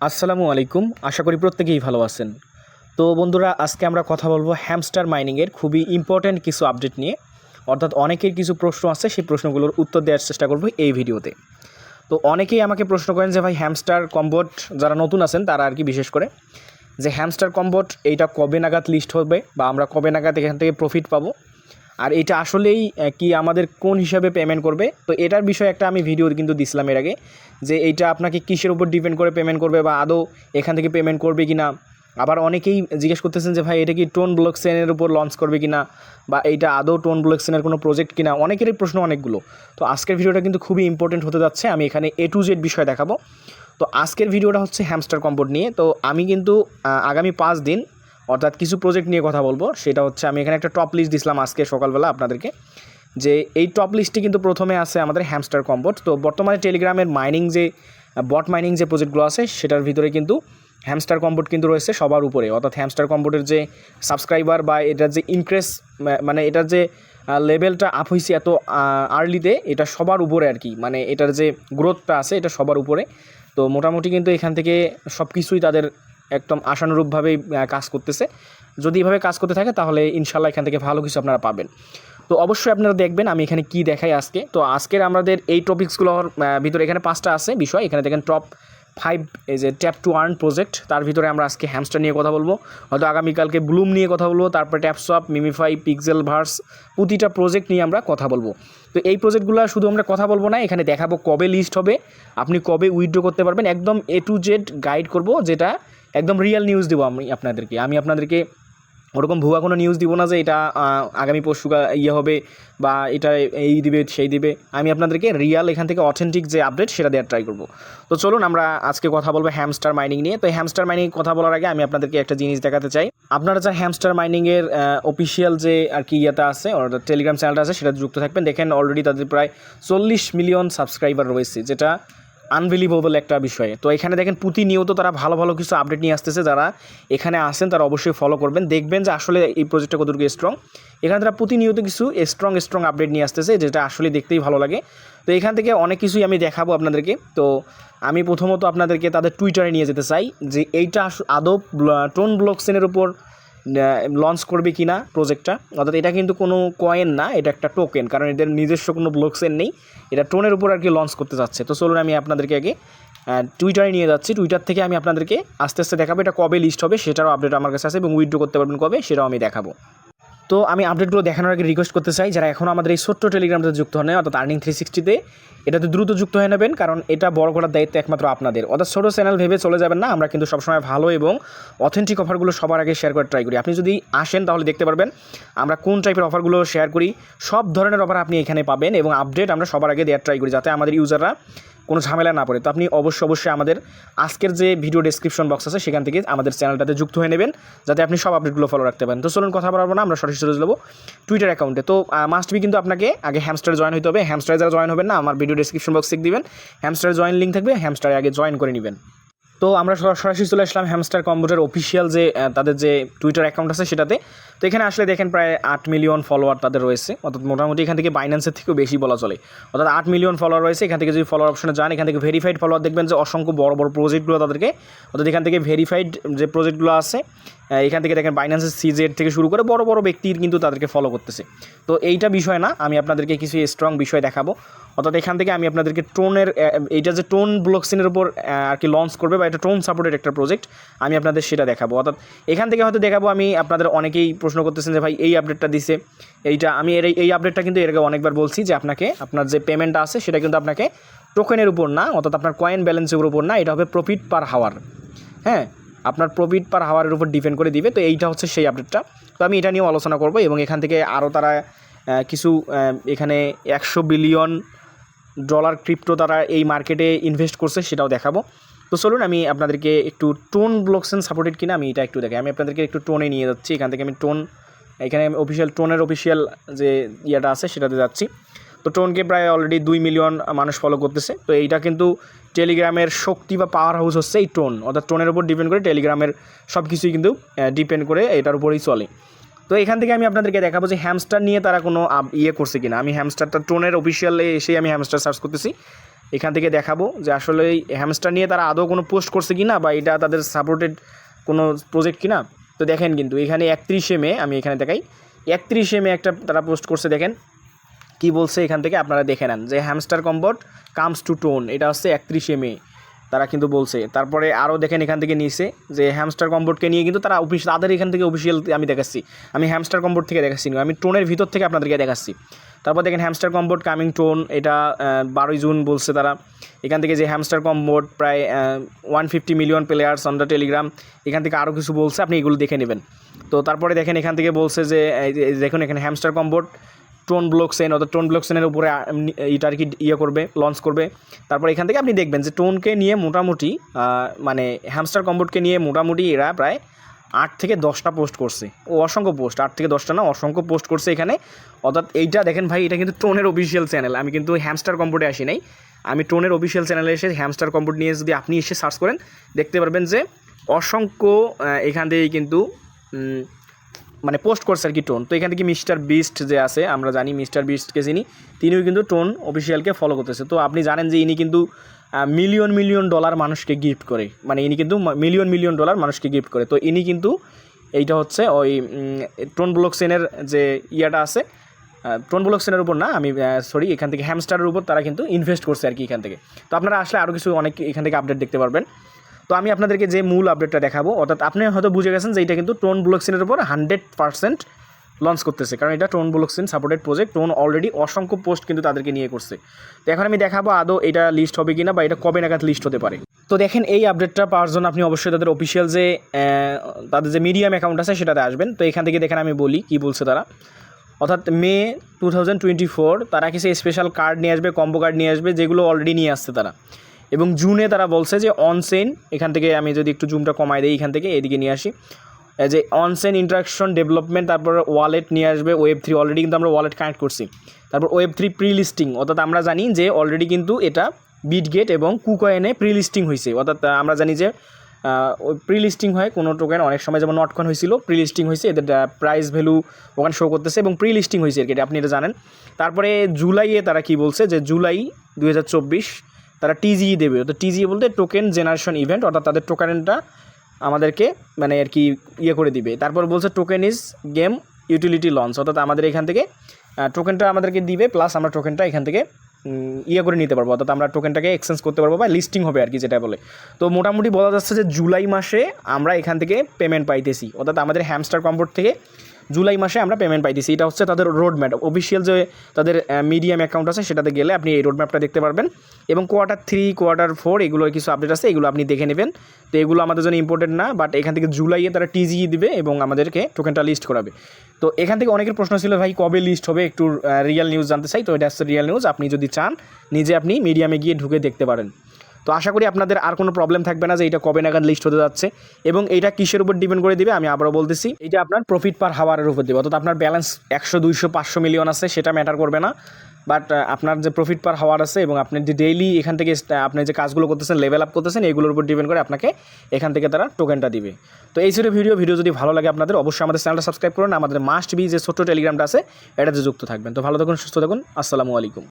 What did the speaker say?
আসসালামু আলাইকুম। আশা করি প্রত্যেকেই ভালো আছেন। তো বন্ধুরা, আজকে আমরা কথা বলবো হ্যামস্টার মাইনিংয়ের খুবই ইম্পর্ট্যান্ট কিছু আপডেট নিয়ে। অর্থাৎ অনেকের কিছু প্রশ্ন আছে, সেই প্রশ্নগুলোর উত্তর দেওয়ার চেষ্টা করব এই ভিডিওতে। তো অনেকেই আমাকে প্রশ্ন করেন যে ভাই হ্যামস্টার কম্বোট যারা নতুন আছেন তারা আর কি বিশেষ করে যে হ্যামস্টার কম্বোট এইটা কবে নাগাদ লিস্ট হবে বা আমরা কবে নাগাদ এখান থেকে প্রফিট পাবো, আর এটা আসলেই কি আমাদের কোন হিসাবে পেমেন্ট করবে। তো এটার বিষয়ে একটা আমি ভিডিও কিন্তু দিছিলাম এর আগে, যে এইটা আপনাকে কিসের উপর ডিপেন্ড করে পেমেন্ট করবে বা আদৌ এখান থেকে পেমেন্ট করবে কি না। আবার অনেকেই জিজ্ঞেস করতেছেন যে ভাই এটা কি টোন ব্লকচেনের উপর লঞ্চ করবে কি না, বা এইটা আদৌ টোন ব্লকচেনের কোনো প্রজেক্ট কিনা, অনেকেরই প্রশ্ন অনেকগুলো। তো আজকের ভিডিওটা কিন্তু খুবই ইম্পর্টেন্ট হতে যাচ্ছে। আমি এখানে A to Z বিষয় দেখাবো। তো আজকের ভিডিওটা হচ্ছে হ্যামস্টার কম্বোট নিয়ে। তো আমি কিন্তু আগামী 5 দিন অর্থাৎ কিছু প্রজেক্ট নিয়ে কথা বলবো। সেটা হচ্ছে আমি এখানে একটা টপ লিস্ট দিছিলাম আজকে সকালবেলা আপনাদেরকে, যে এই টপ লিস্টে কিন্তু প্রথমে আছে আমাদের হ্যামস্টার কম্বোট। তো বর্তমানে টেলিগ্রামের মাইনিং যে বট মাইনিং যে প্রজেক্টগুলো আছে সেটার ভিতরে কিন্তু হ্যামস্টার কম্বোট কিন্তু রয়েছে সবার উপরে। অর্থাৎ হ্যামস্টার কম্বোটের যে সাবস্ক্রাইবার বা এটার যে ইনক্রেস, মানে এটার যে লেভেলটা আপ হয়েছে এত আর্লিতে, এটা সবার উপরে আর কি, মানে এটার যে গ্রোথটা আছে এটা সবার উপরে। তো মোটামুটি কিন্তু এখান থেকে সব কিছুই তাদের একদম আশানুরূপভাবেই কাজ করতেছে। যদি এভাবে কাজ করতে থাকে তাহলে ইনশাল্লাহ এখান থেকে ভালো কিছু আপনারা পাবেন। তো অবশ্যই আপনারা দেখবেন আমি এখানে কি দেখাই আজকে। তো আজকের আমাদের এই টপিকসগুলোর ভিতরে এখানে 5টা আছে বিষয়। এখানে দেখেন টপ 5 এই যে ট্যাপ টু আর্ন প্রজেক্ট, তার ভিতরে আমরা আজকে হ্যামস্টার নিয়ে কথা বলবো, হয়তো আগামীকালকে ব্লুম নিয়ে কথা বলবো, তারপরে ট্যাপসোয়াপ, মিমিফাই, পিক্সেল ভার্স, প্রতিটা প্রজেক্ট নিয়ে আমরা কথা বলবো। তো এই প্রজেক্টগুলো শুধু আমরা কথা বলবো না, এখানে দেখাবো কবে লিস্ট হবে, আপনি কবে উইথড্র করতে পারবেন, একদম A to Z গাইড করব, যেটা একদম রিয়েল নিউজ দেবো আমি আপনাদেরকে ওরকম ভুয়া কোনো নিউজ দিব না যে এটা আগামী পরশু ইয়ে হবে বা এটা এই দিবে সেই দিবে। আমি আপনাদেরকে রিয়াল এখান থেকে অথেন্টিক যে আপডেট সেটা দেওয়ার ট্রাই করব। তো চলুন আমরা আজকে কথা বলবো হ্যামস্টার মাইনিং নিয়ে। তো হ্যামস্টার মাইনিং কথা বলার আগে আমি আপনাদেরকে একটা জিনিস দেখাতে চাই। আপনারা যা হ্যামস্টার মাইনিংয়ের অফিসিয়াল যে আর কি ইয়েটা আছে অর্থাৎ টেলিগ্রাম চ্যানেলটা আছে সেটা যুক্ত থাকবেন। দেখেন অলরেডি তাদের প্রায় 40 মিলিয়ন সাবস্ক্রাইবার রয়েছে, যেটা আনবিলিভেবল একটা বিষয়। তো এখানে দেখেন প্রতিনিয়ত তারা ভালো ভালো কিছু আপডেট নিয়ে আসতেছে। যারা এখানে আসেন তারা অবশ্যই ফলো করবেন, দেখবেন যে আসলে এই প্রজেক্টটা কতটুকু স্ট্রং। এখানে তারা প্রতিনিয়ত কিছু স্ট্রং আপডেট নিয়ে আসতেছে, যেটা আসলে দেখতেই ভালো লাগে। তো এখান থেকে অনেক কিছুই আমি দেখাবো আপনাদেরকে। তো আমি প্রথমত আপনাদেরকে তাদের টুইটারে নিয়ে যেতে চাই, যে এইটা আদৌ টোন ব্লকচেনের উপর লঞ্চ করবে কি না প্রজেক্টটা। অর্থাৎ এটা কিন্তু কোনো কয়েন না, এটা একটা টোকেন, কারণ এদের নিজস্ব কোনো ব্লকচেন নেই, এটা টোনের উপর আর কি লঞ্চ করতে যাচ্ছে। তো চলুন আমি আপনাদেরকে আগে টুইটারে নিয়ে যাচ্ছি। টুইটার থেকে আমি আপনাদেরকে আস্তে আস্তে দেখাবো এটা কবে লিস্ট হবে, সেটারও আপডেট আমার কাছে আছে, এবং উইথড্র করতে পারবেন কবে সেটাও আমি দেখাবো। তো আমি আপডেটগুলো দেখানোর আগে রিকোয়েস্ট করতে চাই, যারা এখনও আমাদের এই ছোট্ট টেলিগ্রামটা যুক্ত হন অর্থাৎ আর্নিং 360-তে, এটাতে দ্রুত যুক্ত হয়ে নেবেন, কারণ এটা বড় করার দায়িত্ব একমাত্র আপনাদের। অর্থাৎ ছোটো চ্যানেল ভেবে চলে যাবেন না, আমরা কিন্তু সবসময় ভালো এবং অথেন্টিক অফারগুলো সবার আগে শেয়ার করার ট্রাই করি। আপনি যদি আসেন তাহলে দেখতে পারবেন আমরা কোন টাইপের অফারগুলো শেয়ার করি। সব ধরনের অফার আপনি এখানে পাবেন, এবং আপডেট আমরা সবার আগে দেওয়ার ট্রাই করি, যাতে আমাদের ইউজাররা কোনো ঝামেলা না পড়ে। তো আপনি অবশ্যই আমাদের আজকের যে ভিডিও ডেসক্রিপশন বক্স আছে সেখান থেকে আমাদের চ্যানেলটাতে যুক্ত হয়ে নেবেন, যাতে আপনি সব আপডেটগুলো ফলো রাখতে পারেন। তো চলুন কথা বলবো না, আমরা সরাসরি চলে যাবো টুইটার অ্যাকাউন্টে। তো মাস্ট বি কিন্তু আপনাকে আগে হ্যামস্টারে জয়েন হতে হবে। হ্যামস্টারে যারা জয়েন হবেন না, আমার ভিডিও ডেসক্রিপশন বক্স চেক দিবেন, হ্যামস্টারে জয়েন লিঙ্ক থাকবে, হ্যামস্টারে আগে জয়েন করে নেবেন। তো আমরা সরাসরি চলে আসলাম হ্যামস্টার কম্বোটের অফিসিয়াল যে তাদের যে টুইটার অ্যাকাউন্ট আছে সেটাতে। তো এখানে আসলে দেখেন প্রায় 8 মিলিয়ন ফলোয়ার তাদের রয়েছে, অর্থাৎ মোটামুটি এখান থেকে বাইন্যান্সের থেকেও বেশি বলা চলে। অর্থাৎ 8 মিলিয়ন ফলোয়ার রয়েছে। এখান থেকে যদি ফলোয়ার অপশনে যান, এখান থেকে ভেরিফাইড ফলোয়ার দেখবেন যে অসংখ্য বড় বড় প্রজেক্টগুলো তাদেরকে, অর্থাৎ এখান থেকে ভেরিফাইড যে প্রজেক্টগুলো আছে এখান থেকে দেখেন বাইন্যান্সের CZ থেকে শুরু করে বড় বড় ব্যক্তির কিন্তু তাদেরকে ফলো করতেছে। তো এইটা বিষয় না, আমি আপনাদেরকে কিছু স্ট্রং বিষয় দেখাবো। অর্থাৎ এখান থেকে আমি আপনাদেরকে টোনের এইটা যে টোন ব্লকচেনের উপর আর কি লঞ্চ করবে বা এটা টোন সাপোর্টেড একটা প্রজেক্ট, আমি আপনাদের সেটা দেখাবো। অর্থাৎ এখান থেকে হয়তো দেখাবো আমি আপনাদের অনেকেই প্রশ্ন করতেছেন যে ভাই এই আপডেটটা দিছে, এইটা আমি এই আপডেটটা কিন্তু এর আগে অনেকবার বলছি যে আপনাকে আপনার যে পেমেন্টটা আছে সেটা কিন্তু আপনাকে টোকেনের উপর না, অর্থাৎ আপনার কয়েন ব্যালেন্সের উপর না, এটা হবে প্রফিট পার হাওয়ার। হ্যাঁ, আপনার প্রফিট পার হাওয়ারের উপর ডিপেন্ড করে দিবে। তো এইটা হচ্ছে সেই আপডেটটা। তো আমি এটা নিয়েও আলোচনা করবো, এবং এখান থেকে আরও তারা কিছু এখানে $100 বিলিয়ন ক্রিপ্টো তারা এই মার্কেটে ইনভেস্ট করছে সেটাও দেখাবো। তো চলুন আমি আপনাদেরকে একটু টোন ব্লকচেন সাপোর্টেড কিনা আমি এটা একটু দেখাই। আমি আপনাদেরকে একটু টোনে নিয়ে যাচ্ছি। এখান থেকে আমি এখানে টোনের অফিসিয়াল যে ইয়েটা আছে সেটাতে যাচ্ছি। তো টোনকে প্রায় অলরেডি 2 মিলিয়ন মানুষ ফলো করতেছে। তো এইটা কিন্তু টেলিগ্রামের শক্তি বা পাওয়ার হাউস হচ্ছে এই টোন, অর্থাৎ টোনের উপর ডিপেন্ড করে টেলিগ্রামের সব কিছুই কিন্তু ডিপেন্ড করে এটার উপরেই চলে। তো এখান থেকে আমি আপনাদেরকে দেখাবো যে হ্যামস্টার নিয়ে তারা কোনো ইয়ে করছে কিনা। আমি হ্যামস্টারটা টোনের অফিসিয়ালে এসে আমি হ্যামস্টার সার্চ করতেছি। এখান থেকে দেখাবো যে আসলে এই হ্যামস্টার নিয়ে তারা আদৌ কোনো পোস্ট করছে কি না, বা এটা তাদের সাপোর্টেড কোনো প্রজেক্ট কি না। তো দেখেন কিন্তু এখানে 31শে মে, আমি এখানে দেখাই 31শে মে একটা তারা পোস্ট করছে। দেখেন কি বলছে এখান থেকে, আপনারা দেখে নেন যে হ্যামস্টার কম্বোট কামস টু টোন, এটা হচ্ছে 31শে মে তারা কিন্তু বলছে। তারপরে আরও দেখেন এখান থেকে নিয়েছে যে হ্যামস্টার কম্বোটকে নিয়ে কিন্তু তারা তাদের এখান থেকে অফিসিয়াল আমি দেখাচ্ছি, আমি হ্যামস্টার কম্বোট থেকে দেখাচ্ছি না, আমি টোনের ভিতর থেকে আপনাদেরকে দেখাচ্ছি। তারপর দেখেন হ্যামস্টার কম্বোট কামিং টোন, এটা 12ই জুন বলছে তারা। এখান থেকে যে হ্যামস্টার কম্বোট প্রায় 150 million players on the Telegram, এখান থেকে আরও কিছু বলছে, আপনি এগুলো দেখে নেবেন। তো তারপরে দেখেন এখান থেকে বলছে যে দেখুন এখানে হ্যামস্টার কম্বোট টোন ব্লকচেন, অর্থাৎ টোন ব্লকচেনের উপরে এটা আর কি করবে, লঞ্চ করবে। তারপর এখান থেকে আপনি দেখবেন যে টোনকে নিয়ে মোটামুটি মানে হ্যামস্টার কম্বোটকে নিয়ে মোটামুটি এরা প্রায় 8 থেকে 10টা পোস্ট করছে, ও অসংখ্য পোস্ট, 8 থেকে 10টা না, অসংখ্য পোস্ট করছে এখানে। অর্থাৎ এইটা দেখেন ভাই, এটা কিন্তু টোনের অফিসিয়াল চ্যানেল, আমি কিন্তু হ্যামস্টার কম্বোটে আসি নাই, আমি টোনের অফিসিয়াল চ্যানেলে এসে হ্যামস্টার কম্বোট নিয়ে যদি আপনি এসে সার্চ করেন দেখতে পারবেন যে অসংখ্য এখান থেকেই কিন্তু মানে পোস্ট করছে আর কি টোন। তো এখান থেকে মিস্টার বিস্ট যে আছে, আমরা জানি মিস্টার বিস্টকে চিনি, তিনিও কিন্তু টোন অফিসিয়ালকে ফলো করতেছে। তো আপনি জানেন যে ইনি কিন্তু মিলিয়ন মিলিয়ন ডলার মানুষকে গিফট করে, মানে ইনি কিন্তু মিলিয়ন মিলিয়ন ডলার মানুষকে গিফট করে। তো ইনি কিন্তু এইটা হচ্ছে ওই টোন ব্লকচেনের যে ইয়াটা আছে, টোন ব্লকচেনের উপর না, আমি সরি, এখান থেকে হ্যামস্টারের উপর তারা কিন্তু ইনভেস্ট করছে আর কি এখান থেকে। তো আপনারা আসলে আরও কিছু অনেক এখান থেকে আপডেট দেখতে পারবেন। তো আমি আপনাদেরকে যে মূল আপডেটটা দেখাবো, অর্থাৎ আপনি হয়তো বুঝে গেছেন যে এটা কিন্তু টোন ব্লকচেনের উপর 100% লঞ্চ করতেছে, কারণ এটা tone blockchain supported project. Tone already অসংখ্য পোস্ট কিন্তু তাদেরকে নিয়ে করছে। তো এখন আমি দেখাবো আদৌ এটা লিস্ট হবে কিনা, বা এটা কবে নাগাদ লিস্ট হতে পারে। তো দেখেন এই আপডেটটা পাওয়ার জন্য আপনি অবশ্যই তাদের অফিসিয়াল যে তাদের যে মিডিয়াম অ্যাকাউন্ট আছে সেটাতে আসবেন। তো এখান থেকে দেখেন আমি বলি কী বলছে তারা, অর্থাৎ মে 2024 তারা কিছু স্পেশাল কার্ড নিয়ে আসবে, কম্বো কার্ড নিয়ে আসবে, যেগুলো অলরেডি নিয়ে আসছে তারা। এবং জুনে তারা বলছে যে অনচেইন, এখান থেকে আমি যদি একটু জুমটা কমাই দিই, এখান থেকে এদিকে নিয়ে আসি, যে অনচেইন ইন্টারাকশন ডেভেলপমেন্ট, তারপর ওয়ালেট নিয়ে আসবে, Web3 অলরেডি কিন্তু আমরা ওয়ালেট কানেক্ট করছি। তারপর Web3 প্রি লিস্টিং, অর্থাৎ আমরা জানি যে অলরেডি কিন্তু এটা বিটগেট এবং কুকয়েনে প্রি লিস্টিং হয়েছে। অর্থাৎ আমরা জানি যে ওই প্রি লিস্টিং হয় কোনো টোকেন, অনেক সময় যেমন নটকয়েন হয়েছিল, প্রি লিস্টিং হয়েছে, এদের প্রাইস ভ্যালু ওখানে শো করতেছে এবং প্রি লিস্টিং হয়েছে আর কি, আপনি এটা জানেন। তারপরে জুলাইয়ে তারা কি বলছে যে জুলাই 2024 তারা টিজিই দেবে। তো টিজিই বলতে টোকেন জেনারেশন ইভেন্ট, অর্থাৎ তাদের টোকেনটা আমাদেরকে মানে আর কি করে দিবে। তারপর বলছে token is game utility launch, অর্থাৎ আমাদের এখান থেকে টোকেনটা আমাদেরকে দিবে, প্লাস আমরা টোকেনটা এখান থেকে করে নিতে পারবো, অর্থাৎ আমরা টোকেনটাকে এক্সচেঞ্জ করতে পারবো বা লিস্টিং হবে আর কি, যেটা বলে। তো মোটামুটি বলা যাচ্ছে যে জুলাই মাসে আমরা এখান থেকে পেমেন্ট পাইতেছি, অর্থাৎ আমাদের হ্যামস্টার কম্বোট থেকে জুলাই মাসে আমরা পেমেন্ট পাইতেছি। এটা হচ্ছে তাদের রোড ম্যাপ, অফিসিয়াল যে তাদের মিডিয়াম অ্যাকাউন্ট আছে সেটাতে গেলে আপনি এই রোড ম্যাপটা দেখতে পারবেন। এবং Q3 Q4 এগুলোর কিছু আপডেট আছে, এগুলো আপনি দেখে নেবেন। তো এগুলো আমাদের জন্য ইম্পর্টেন্ট না, বাট এখান থেকে জুলাইয়ে তারা টিজিই দিবে এবং আমাদেরকে টোকেনটা লিস্ট করাবে। তো এখান থেকে অনেকের প্রশ্ন ছিল ভাই কবে লিস্ট হবে, একটু রিয়েল নিউজ জানতে চাই। তো এটা হচ্ছে রিয়েল নিউজ, আপনি যদি চান নিজে আপনি মিডিয়ামে গিয়ে ঢুকে দেখতে পারেন। তো আশা করি আপনাদের আর কোনো প্রবলেম থাকবে না যে এটা কবে নাগাদ লিস্ট হতে যাচ্ছে এবং এইটা কিসের উপর ডিপেন্ড করে দিবে। আমি আবারও বলতেছি, এটা আপনার প্রফিট পার হাওয়ারের উপর দেবে, অর্থাৎ আপনার ব্যালেন্স 100, 200, 500 মিলিয়ন আছে সেটা ম্যাটার করবে না, বাট আপনার যে প্রফিট পার হাওয়ার আছে এবং আপনি যে ডেইলি এখান থেকে আপনি যে কাজগুলো করতেছেন, লেভেল আপ করতেছেন, এগুলোর উপর ডিপেন্ড করে আপনাকে এখান থেকে তারা টোকেনটা দিবে। তো এই ছিল ভিডিও যদি ভালো লাগে আপনাদের অবশ্যই আমাদের চ্যানেলটা সাবস্ক্রাইব করুন, আমাদের মাস্ট বি যে ছোট্ট টেলিগ্রামটা আছে এটাতে যুক্ত থাকবেন। তো ভালো থাকুন, সুস্থ থাকুন, আসসালামু আলাইকুম।